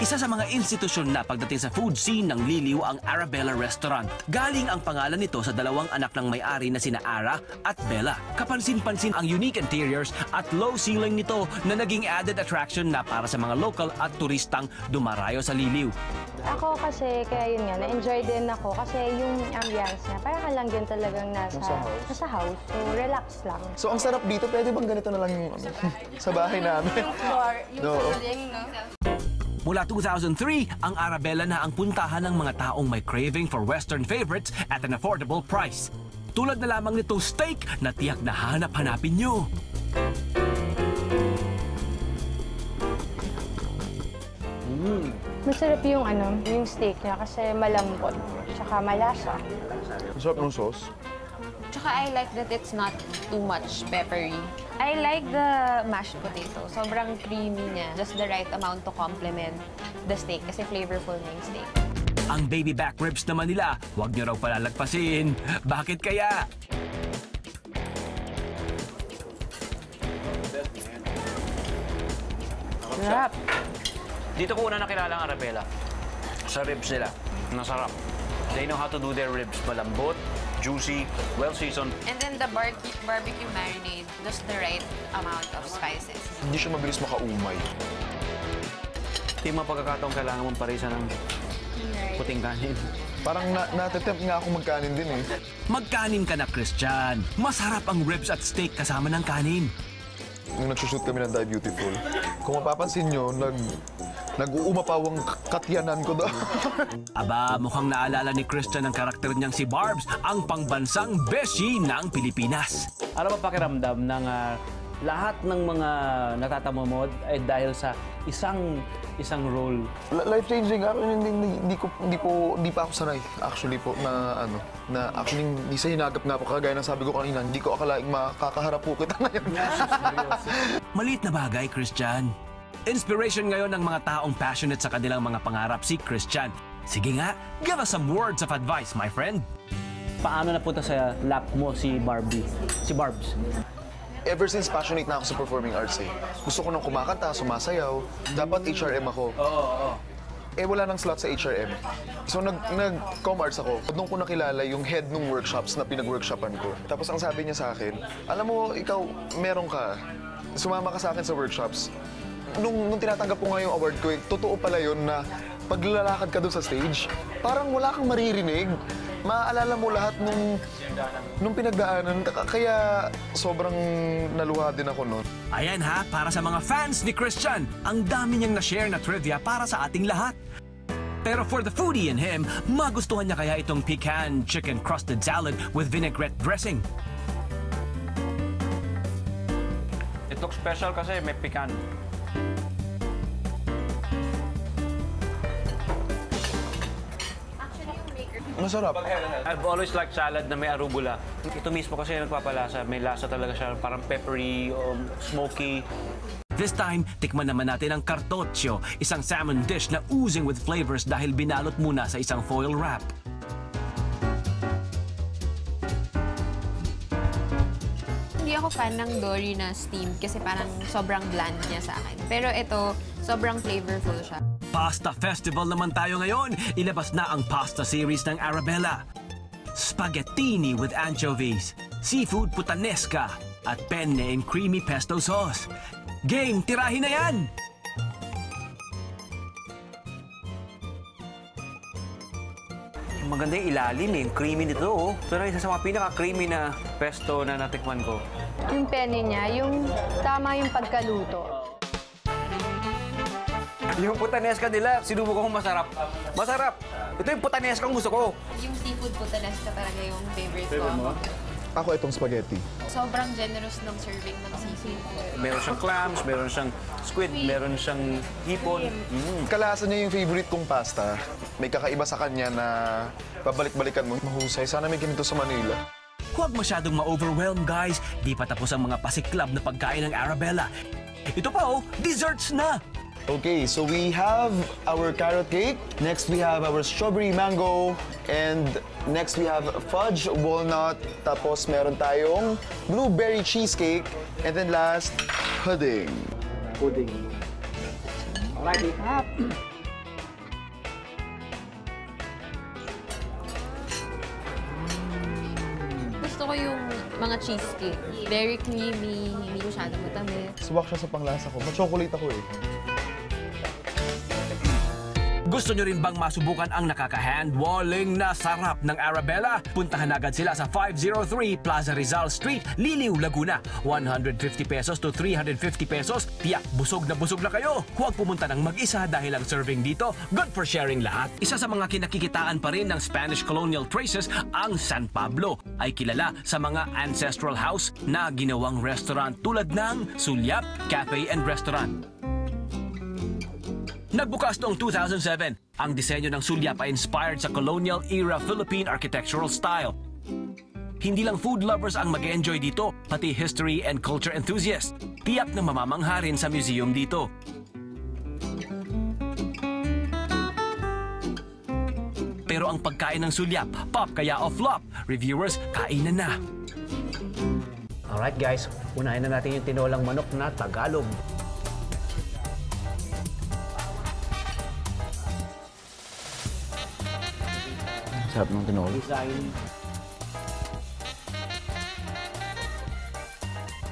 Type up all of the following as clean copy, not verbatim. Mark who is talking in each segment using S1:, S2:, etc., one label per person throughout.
S1: Isa sa mga institusyon na pagdating sa food scene ng Liliw ang Arabella Restaurant. Galing ang pangalan nito sa dalawang anak ng may-ari na sina Ara at Bella. Kapansin-pansin ang unique interiors at low ceiling nito na naging added attraction na para sa mga local at turistang dumarayo sa Liliw.
S2: Ako kasi, kaya yun nga, na-enjoy din ako kasi yung ambience niya, parang ka lang din talagang nasa house. So, relax lang.
S3: So, ang sarap dito, pwede bang ganito na lang yung sa bahay namin?
S2: Yung floor, yung ceiling, no?
S1: Mula 2003, ang Arabella na ang puntahan ng mga taong may craving for Western favorites at an affordable price. Tulad na lamang nitong steak na tiyak na hanap-hanapin nyo.
S2: Masarap yung yung steak niya kasi malambot, tsaka malasa.
S3: Ang sarap ng sauce.
S4: Tsaka I like that it's not too much peppery. I like the mashed potato. Sobrang creamy niya. Just the right amount to complement the steak kasi flavorful na yung steak.
S1: Ang baby back ribs naman nila, huwag nyo raw palalagpasin. Bakit kaya?
S2: Sarap.
S5: Dito ko una nakilala ang Arabella. Sa ribs nila. Nasarap. They know how to do their ribs. Malambot, juicy, well-seasoned.
S4: And then the barbecue marinade, just the right amount of spices.
S3: Hindi siya mabilis makaumay.
S5: Ito yung mga pagkakataong kailangan mong parisan ng puting kanin.
S3: Parang natitempt nga ako magkanin din eh.
S1: Magkanin ka na, Christian. Masarap ang ribs at steak kasama ng kanin.
S3: Nung nagsushoot kami ng Die Beautiful, kung mapapansin nyo, nag-uumapaw ang katyanan ko daw.
S1: Aba, mukhang naalala ni Christian ang karakter niyang si Barbs, ang pangbansang beshi ng Pilipinas.
S6: Ano ba pakiramdam ng lahat ng mga natatamamod ay dahil sa isang role?
S3: Life-changing. Hindi pa ako sanay actually po na actually hindi sa hinagap nga po kagaya ng sabi ko kanina, hindi ko akalaing makakaharap po kita ngayon.
S1: Maliit na bagay, Christian. Inspiration ngayon ng mga taong passionate sa kanilang mga pangarap si Christian. Sige nga, give us some words of advice, my friend.
S6: Paano napunta sa lap mo si Barbie? Si Barbs?
S3: Ever since passionate na ako sa performing arts eh. Gusto ko nang kumakanta, sumasayaw. Dapat HRM ako. Eh wala nang slot sa HRM. So nag-com arts ako. Doon ko nakilala yung head ng workshops na pinag-workshopan ko. Tapos ang sabi niya sa akin, alam mo, ikaw, meron ka. Sumama ka sa akin sa workshops. Nung tinatanggap ko nga yung award ko, totoo pala yun na pag lalakad ka doon sa stage, parang wala kang maririnig. Maaalala mo lahat nung pinagdaanan. Kaya sobrang naluha din ako noon.
S1: Ayan ha, para sa mga fans ni Christian, ang dami niyang na-share na trivia para sa ating lahat. Pero for the foodie in him, magustuhan niya kaya itong pecan chicken crusted salad with vinaigrette dressing.
S5: It looks special kasi may pecan.
S3: Masarap.
S5: I've always liked salad na may arugula. Ito mismo kasi nagpapalasa. May lasa talaga siya, parang peppery, smoky.
S1: This time, tikman naman natin ang cartoccio, isang salmon dish na oozing with flavors dahil binalot muna sa isang foil wrap.
S4: Hindi ako fan ng dory na steamed kasi parang sobrang bland niya sa akin. Pero ito, sobrang flavorful siya.
S1: Pasta Festival naman tayo ngayon. Ilabas na ang pasta series ng Arabella. Spaghettini with anchovies, seafood puttanesca, at penne in creamy pesto sauce. Game, tirahin na yan!
S5: Maganda yung ilalim eh. Yung creamy nito oh. Pero isa sa mga pinaka-creamy na pesto na natikman ko.
S2: Yung penne niya, yung tama yung pagkaluto.
S5: Yung puttanesca nila, sinubukan ko masarap. Masarap! Ito yung puttanesca ang gusto ko.
S4: Yung seafood puttanesca talaga yung favorite ko.
S3: Ako itong spaghetti.
S4: Sobrang generous ng serving ng seafood.
S5: Meron siyang clams, meron siyang squid, meron siyang hipon.
S3: Kalasa niya yung favorite kong pasta. May kakaiba sa kanya na pabalik-balikan mo. Mahusay. Sana may ganito sa Manila.
S1: Huwag masyadong ma-overwhelm, guys. Di pa tapos ang mga pasiklab na pagkain ng Arabella. Ito pa oh, desserts na!
S3: Okay, so we have our carrot cake. Next, we have our strawberry mango. And next, we have fudge walnut. Tapos, meron tayong blueberry cheesecake. And then last, pudding.
S6: Pudding. Alrighty.
S4: mga cheesecake. Very creamy, hindi masyadong matamis.
S3: Swak siya sa panglasa ko. Ma-chocolate ako eh.
S1: Gusto nyo rin bang masubukan ang nakaka-hand-walling na sarap ng Arabella? Puntahan agad sila sa 503 Plaza Rizal Street, Liliw, Laguna. 150 pesos to 350 pesos. Tiyak, busog na kayo. Huwag pumunta ng mag-isa dahil ang serving dito, good for sharing lahat. Isa sa mga kinakikitaan pa rin ng Spanish colonial traces, ang San Pablo, ay kilala sa mga ancestral house na ginawang restaurant tulad ng Sulyap Cafe and Restaurant. Nagbukas noong 2007, ang disenyo ng Sulyap ay inspired sa colonial-era Philippine architectural style. Hindi lang food lovers ang mag-enjoy dito, pati history and culture enthusiasts. Tiyak na mamamangha rin sa museum dito. Pero ang pagkain ng Sulyap, pop kaya o flop, reviewers, kainan na.
S6: Alright guys, unahin na natin yung tinolang manok na Tagalog.
S3: Sarap ng tinola.
S6: Design.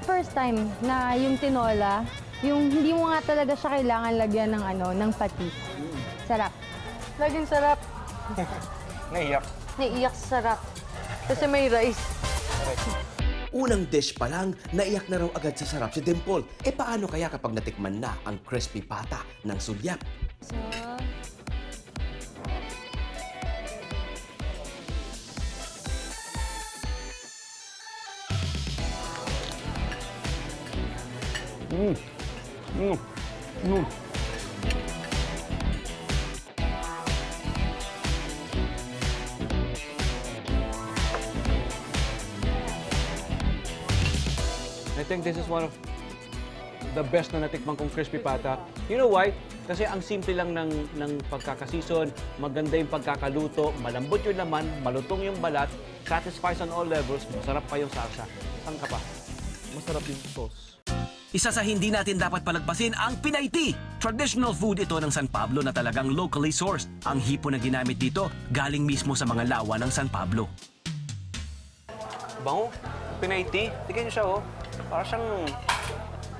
S2: First time na yung tinola, yung hindi mo nga talaga siya kailangan lagyan ng ng patis. Sarap. Laging sarap.
S5: Naiyak.
S2: Naiiyak sa sarap. Kasi may rice.
S7: Unang dish pa lang, naiyak na raw agad sa sarap si Dimple. E paano kaya kapag natikman na ang crispy pata ng Sulyap?
S6: I think this is one of the best na natikman kong crispy pata. You know why? Kasi ang simple lang ng pagkakasison, maganda yung pagkakaluto, malambot yung laman, malutong yung balat, satisfies on all levels, masarap pa yung salsa. Saan ka pa?
S3: Masarap yung sauce.
S1: Isa sa hindi natin dapat palagpasin ang Pinay Tea. Traditional food ito ng San Pablo na talagang locally sourced. Ang hipo na ginamit dito galing mismo sa mga lawa ng San Pablo.
S6: Bango, Pinay tea. Tignan niyo siya, oh. Para siyang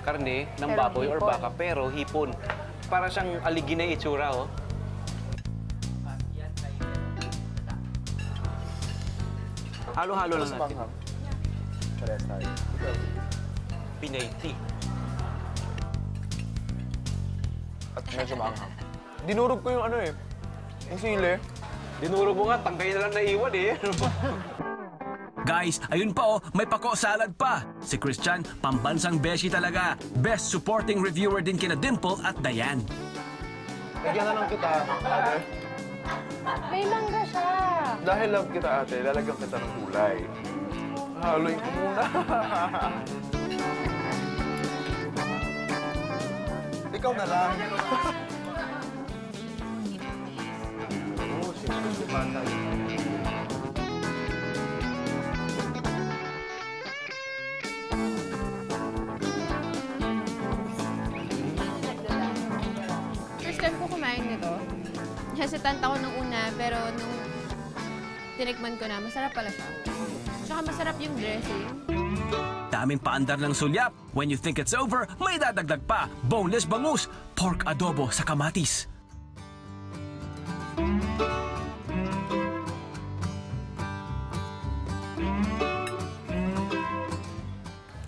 S6: karne ng
S2: Pero
S6: baboy or
S2: hipon.
S6: baka, pero hipon. Para siyang aligi na itsura, oh. Halo-halo lang natin.
S3: Parehas tayo.
S6: Pinay tea.
S3: At medyo maanghang. Dinurog ko yung yung sili.
S6: Dinuro mo nga, tangkay na lang naiwan eh.
S1: Guys, ayun pa may pako salad pa. Si Christian, pambansang beshi talaga. Best supporting reviewer din kina Dimple at Diane.
S3: Lagyan na lang kita, ate.
S2: May mangga siya.
S3: Dahil love kita, ate, lalagyan kita ng gulay. Haloy ko muna. Ikaw na lang.
S4: First time ko kumain nito. Hesitant ako nung una, pero nung tinikman ko na, masarap pala siya. Tsaka masarap yung dressing.
S1: Daming paandar ng Sulyap. When you think it's over, may dadagdag pa. Boneless bangus, pork adobo sa kamatis.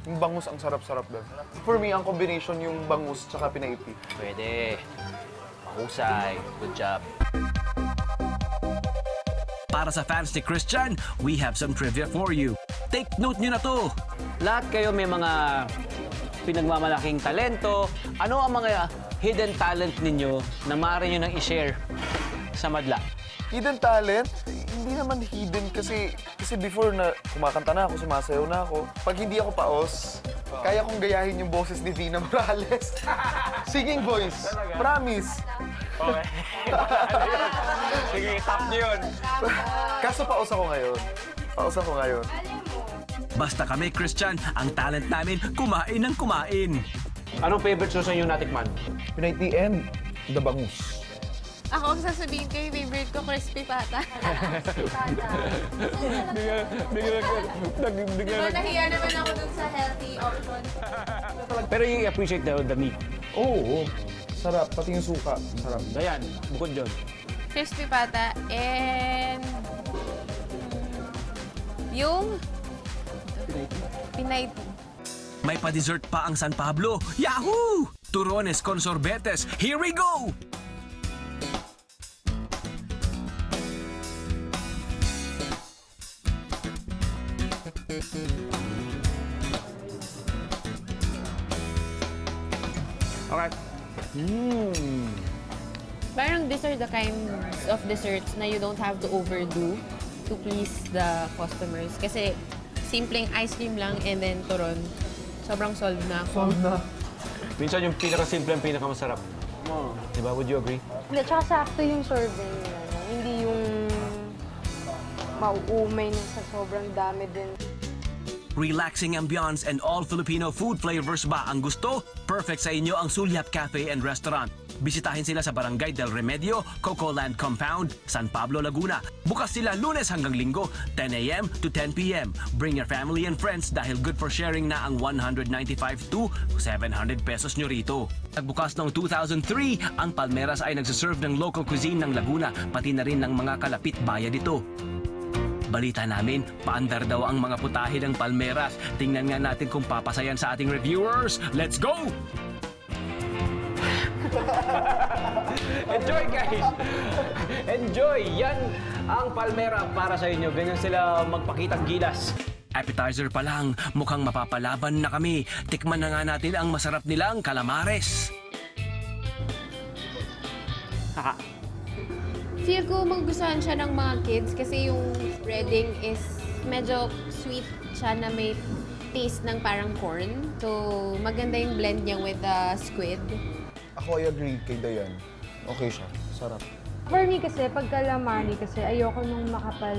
S3: Yung bangus ang sarap-sarap doon. For me, ang combination yung bangus tsaka Pinay Tea.
S6: Pwede. Mahusay. Good job.
S1: Para sa fans ni Christian, we have some trivia for you. Take note nyo na to.
S6: Lahat kayo may mga pinagmamalaking talento. Ano ang mga hidden talent ninyo na maaari nyo nang i-share sa madla?
S3: Hidden talent? Hindi naman hidden kasi before na kumakanta na ako, sumasayaw na ako. Pag hindi ako paos, kaya kong gayahin yung boses ni Dina Morales. Singing voice. Promise.
S5: Okay. Sige, tap niyo yun.
S3: Kaso paos ako ngayon. Paos ako ngayon.
S1: Basta kami, Christian, ang talent namin, kumain ng kumain.
S6: Anong favorite sauce nyo natikman?
S3: Pinay Tea and the bangus.
S4: Ako ang sasabihin ko, yung favorite ko, crispy pata. Diba nahiya naman ako dun sa healthy option.
S6: Pero you appreciate the meat.
S3: Oo. Sarap. Pati yung suka. Sarap.
S6: Ayan, bukod dyan.
S4: Crispy pata and yung Pinay.
S1: May pa-dessert pa ang San Pablo. Yahoo! Turones con sorbetes. Here we go!
S6: Okay.
S4: Parang these are the kinds of desserts na you don't have to overdo to please the customers. Kasi simpleng ice cream lang and then turon. Sobrang solve na ako.
S6: Minsan yung pinakasimple ang pinakamasarap. Diba? Would you agree?
S2: Hindi, tsaka sakto yung serving nila. No? Hindi yung mauumay na sa sobrang dami din.
S1: Relaxing ambiance and all Filipino food flavors ba ang gusto? Perfect sa inyo ang Sulyap Cafe and Restaurant. Bisitahin sila sa Barangay del Remedio, Cocoland Compound, San Pablo, Laguna. Bukas sila Lunes hanggang Linggo, 10 a.m. to 10 p.m. Bring your family and friends dahil good for sharing na ang 195 to 700 pesos nyo rito. Nagbukas noong 2003, ang Palmeras ay nagsaserve ng local cuisine ng Laguna, pati na rin ng mga kalapit bayan dito. Balita namin, paandar daw ang mga putahe ng Palmeras. Tingnan nga natin kung papasayan sa ating reviewers. Let's go!
S6: Enjoy, guys! Enjoy! Yan ang Palmera para sa inyo. Ganyan sila magpakitang gilas.
S1: Appetizer pa lang, mukhang mapapalaban na kami. Tikman na nga natin ang masarap nilang calamares.
S4: Feel ko magugustuhan siya ng mga kids kasi yung breading is medyo sweet siya na may taste ng parang corn. So, maganda yung blend niya with the squid.
S3: Ako, I agree kay Dayan. Okay siya. Sarap.
S2: For me kasi, pag calamari kasi, ayoko nung makapal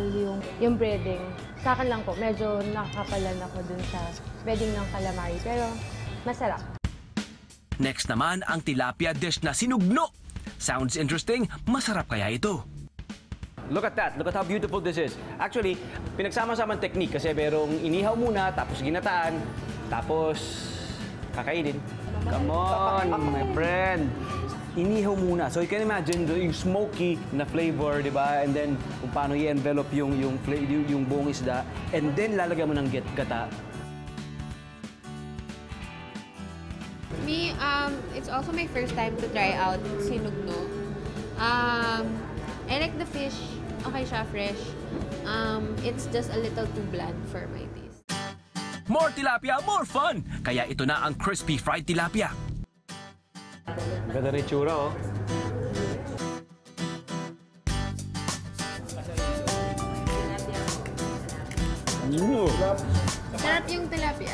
S2: yung breading. Sa akin lang po, medyo nakakapalan ako dun sa breading ng calamari. Pero, masarap.
S1: Next naman ang tilapia dish na sinugno. Sounds interesting, masarap kaya ito?
S6: Look at that. Look at how beautiful this is. Actually, pinagsama-samang technique kasi merong inihaw muna, tapos ginataan, tapos kakainin. Come on, my friend. Inihaw muna. So you can imagine yung smoky na flavor, di ba? And then kung paano i-envelop yung buong isda. And then lalagyan mo ng gata.
S4: Me, it's also my first time to try out sinugno. I like the fish. Okay siya, fresh. It's just a little too bland for my taste.
S1: More tilapia, more fun! Kaya ito na ang crispy fried tilapia.
S6: Ganda rin tsura, oh.
S4: Sarap yung tilapia.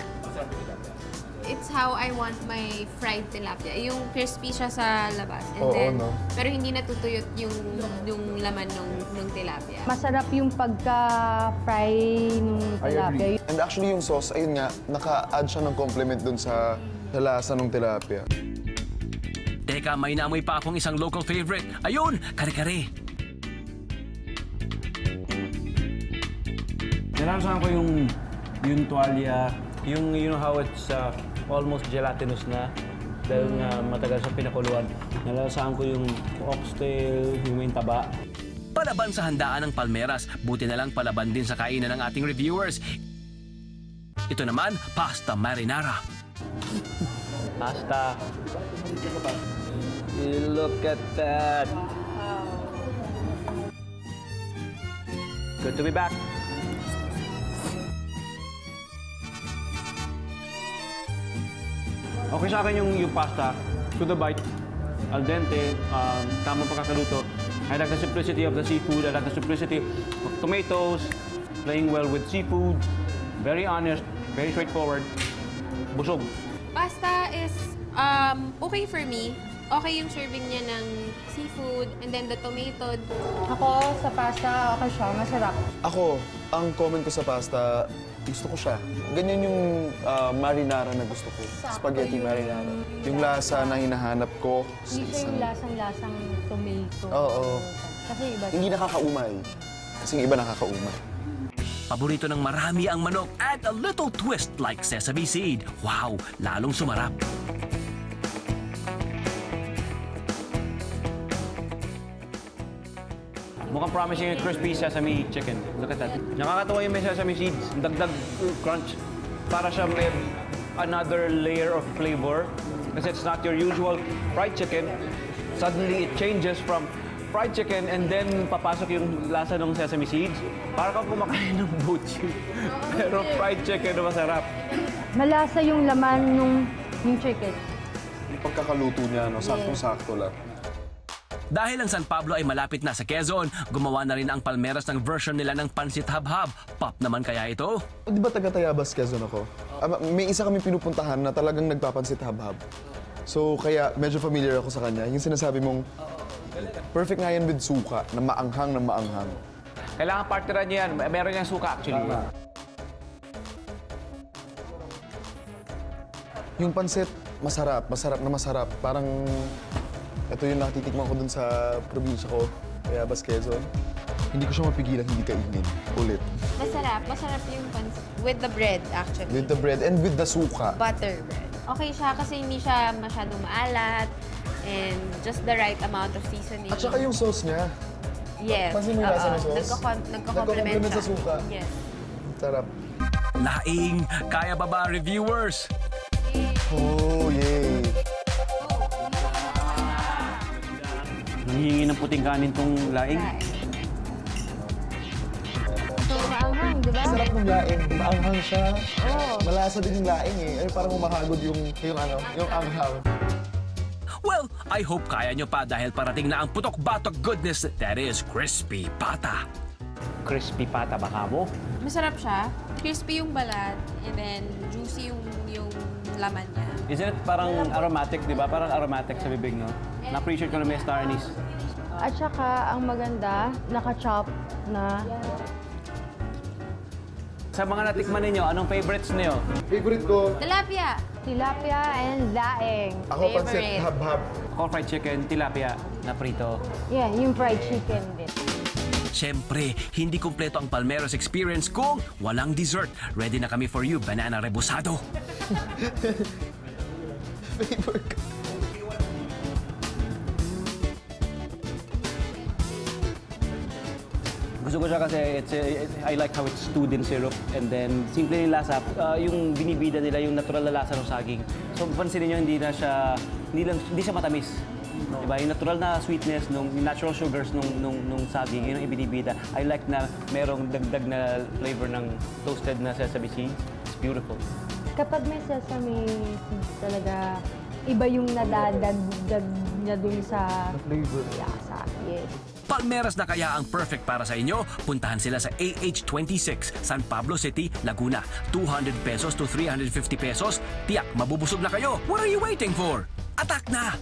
S4: It's how I want my fried tilapia. Yung crispy siya sa labas. And
S3: Oo,
S4: then,
S3: no?
S4: Pero hindi natutuyot yung laman ng tilapia.
S2: Masarap yung pagka-fry ng tilapia.
S3: And actually yung sauce, ayun nga, naka-add siya ng complement dun sa lasa ng tilapia.
S1: Teka, may naamoy pa akong isang local favorite. Ayun, kare-kare.
S6: Nalasahan ko yung tuwalya, yung you know how it's almost gelatinous na dahil nga matagal sa pinakuluan. Nalasahan ko yung oxtail, yung may taba.
S1: Palaban sa handaan ng Palmeras, buti na lang palaban din sa kainan ng ating reviewers. Ito naman, pasta marinara.
S6: Pasta. Look at that. Good to be back. Okay sa akin yung pasta, to the bite, al dente, tamang pagkakaluto. I like the simplicity of the seafood, I like the simplicity of tomatoes, playing well with seafood, very honest, very straightforward, busog.
S4: Pasta is okay for me. Okay yung serving niya ng seafood and then the tomato.
S2: Ako, sa pasta, okay siya. Masarap.
S3: Ako, ang comment ko sa pasta, Gusto ko siya. Ganyan yung marinara na gusto ko. Spaghetti marinara. Yung lasa na hinahanap ko.
S2: Hindi siya yung lasang-lasang tomato.
S3: Oo.
S2: Kasi iba.
S3: Hindi nakakaumay. Kasi yung iba nakakaumay.
S1: Paborito ng marami ang manok. Add a little twist like sesame seed. Wow, lalong sumarap.
S6: Mukhang promising yung crispy sesame chicken. Look at that. Nakakatawa yung may sesame seeds. Dagdag crunch. Para siya may another layer of flavor. Kasi it's not your usual fried chicken. Suddenly, it changes from fried chicken and then papasok yung lasa ng sesame seeds. Para kang kumakain ng butchie. Pero fried chicken na masarap.
S2: Malasa yung laman yung chicken.
S3: Yung pagkakaluto niya, no, saktong-sakto lang.
S1: Dahil ang San Pablo ay malapit na sa Quezon, gumawa na rin ang Palmeras ng version nila ng Pansit Habhab. Pop naman kaya ito?
S3: Di ba taga-Tayabas, Quezon ako? May isa kami pinupuntahan na talagang nagpapansit habhab. So kaya medyo familiar ako sa kanya. Yung sinasabi mong, perfect nga yan with suka, na maanghang na maanghang.
S6: Kailangan partneran niya yan. Meron niyang suka actually.
S3: Yung pansit, masarap na masarap. Parang, ito yung natitikman ko dun sa probinsya ko, Tayabas, Quezon. Hindi ko siya mapigilan, hindi kainin. Ulit.
S4: Masarap yung pancit. With the bread, actually.
S3: With the bread and with the suka.
S4: Butter bread. Okay siya kasi hindi siya masyadong maalat and just the right amount of seasoning.
S3: At saka yung sauce niya.
S4: Yes.
S3: Pansin mo yung lasa ng sauce?
S4: Nagko-complement
S3: sa
S4: siya.
S3: suka.
S4: Yes.
S3: Sarap.
S1: Laing, kaya ba ba reviewers?
S3: Oh, yay.
S6: Nanghihingi ng puting kanin tong laing.
S2: So, maanghang, di ba?
S3: Sarap ng laing. Maanghang siya.
S2: Oo.
S3: Malasa din yung laing eh. Ay, parang umahagod yung anghang.
S1: Well, I hope kaya nyo pa dahil parating na ang putok-batok goodness that is crispy pata.
S6: Crispy pata baka mo?
S4: Masarap siya. Crispy yung balat and then juicy yung laman niya.
S6: Isn't it parang aromatic, di ba? Parang aromatic sa bibig, no? Na-appreciate ko na may star anise.
S2: At saka, ang maganda, naka-chop na.
S6: Sa mga natikman ninyo, anong favorites niyo?
S3: Favorite ko,
S4: Tilapia!
S2: Tilapia and daing.
S3: ako pansit
S4: Favorite.
S3: habhab.
S6: Ako fried chicken, tilapia na prito.
S2: Yan, yung fried chicken din.
S1: Siyempre, hindi kumpleto ang Palmeros experience kung walang dessert. Ready na kami for you, banana rebusado.
S3: Favorite ko.
S6: Gusto ko siya kasi I like how it's stewed in syrup and then simple yung lasa. Yung binibida nila, yung natural na lasa ng saging. So pansinin nyo, hindi siya matamis. Diba? Yung natural na sweetness, yung natural sugars nung saging, yun ang ibinibida. I like na merong dagdag na flavor ng toasted na sesame seeds. It's beautiful.
S2: Kapag may sesame seeds talaga, iba yung nadadagdag niya dun sa lasa. Yes.
S1: Palmeras na kaya ang perfect para sa inyo? Puntahan sila sa AH26, San Pablo City, Laguna. 200 pesos to 350 pesos. Tiyak, mabubusog na kayo. What are you waiting for? Atak na!